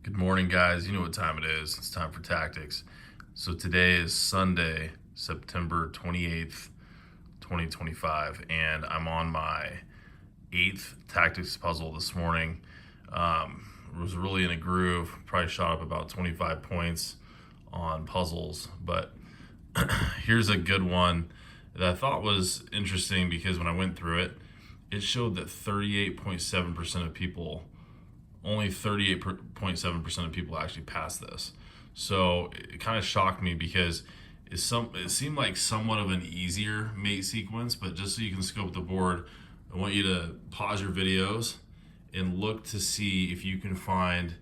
Good morning, guys. You know what time it is. It's time for tactics. So today is Sunday, September 28th, 2025, and I'm on my 8th tactics puzzle this morning. Was really in a groove, probably shot up about 25 points on puzzles, but here's a good one that I thought was interesting because when I went through it, it showed that 38.7% of people only 38.7% of people actually pass this. So it kind of shocked me because it seemed like somewhat of an easier mate sequence, but just so you can scope the board, I want you to pause your videos and look to see if you can find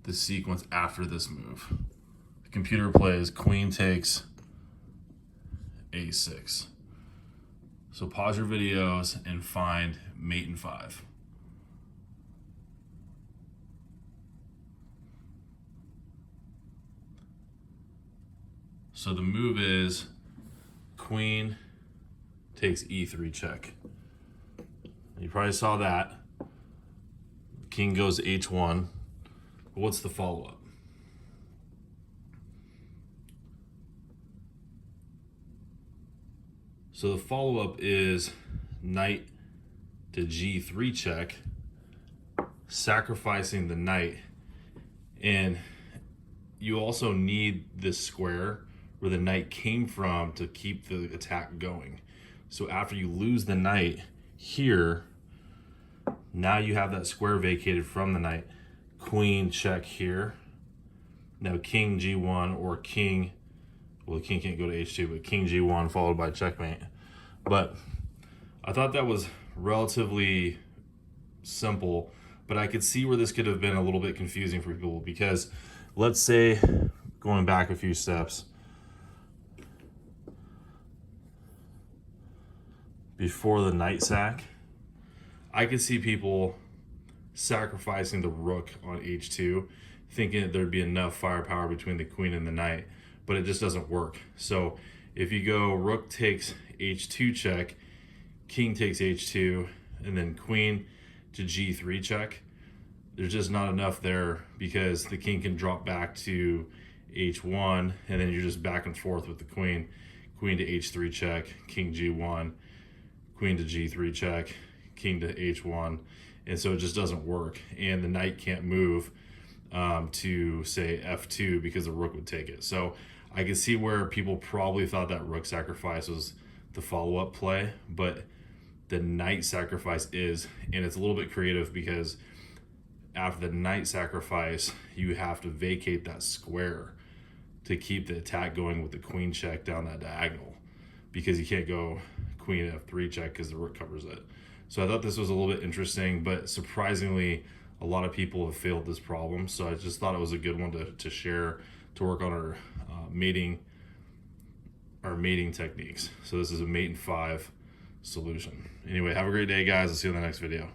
the sequence after this move. The computer plays queen takes a6. So pause your videos and find mate in 5. So the move is queen takes e3 check. You probably saw that. King goes h1. But what's the follow-up? So the follow-up is knight to g3 check, sacrificing the knight. And you also need this square where the knight came from to keep the attack going. So after you lose the knight here, now you have that square vacated from the knight. Queen check here. Now king g1 or king, well, the king can't go to h2, but king g1 followed by checkmate. But I thought that was relatively simple, but I could see where this could have been a little bit confusing for people because let's say, going back a few steps, before the knight sack, I could see people sacrificing the rook on h2, thinking that there'd be enough firepower between the queen and the knight, but it just doesn't work. So if you go rook takes h2 check, king takes h2, and then queen to g3 check, there's just not enough there because the king can drop back to h1, and then you're just back and forth with the queen. Queen to h3 check, king g1, queen to g3 check, king to h1, and so it just doesn't work. And the knight can't move to say f2 because the rook would take it. So I can see where people probably thought that rook sacrifice was the follow-up play, but the knight sacrifice is, and it's a little bit creative because after the knight sacrifice, you have to vacate that square to keep the attack going with the queen check down that diagonal, because you can't go queen f3 check because the rook covers it. So I thought this was a little bit interesting, but surprisingly, a lot of people have failed this problem. So I just thought it was a good one to share, to work on our mating techniques. So this is a mate in 5 solution. Anyway, have a great day, guys. I'll see you in the next video.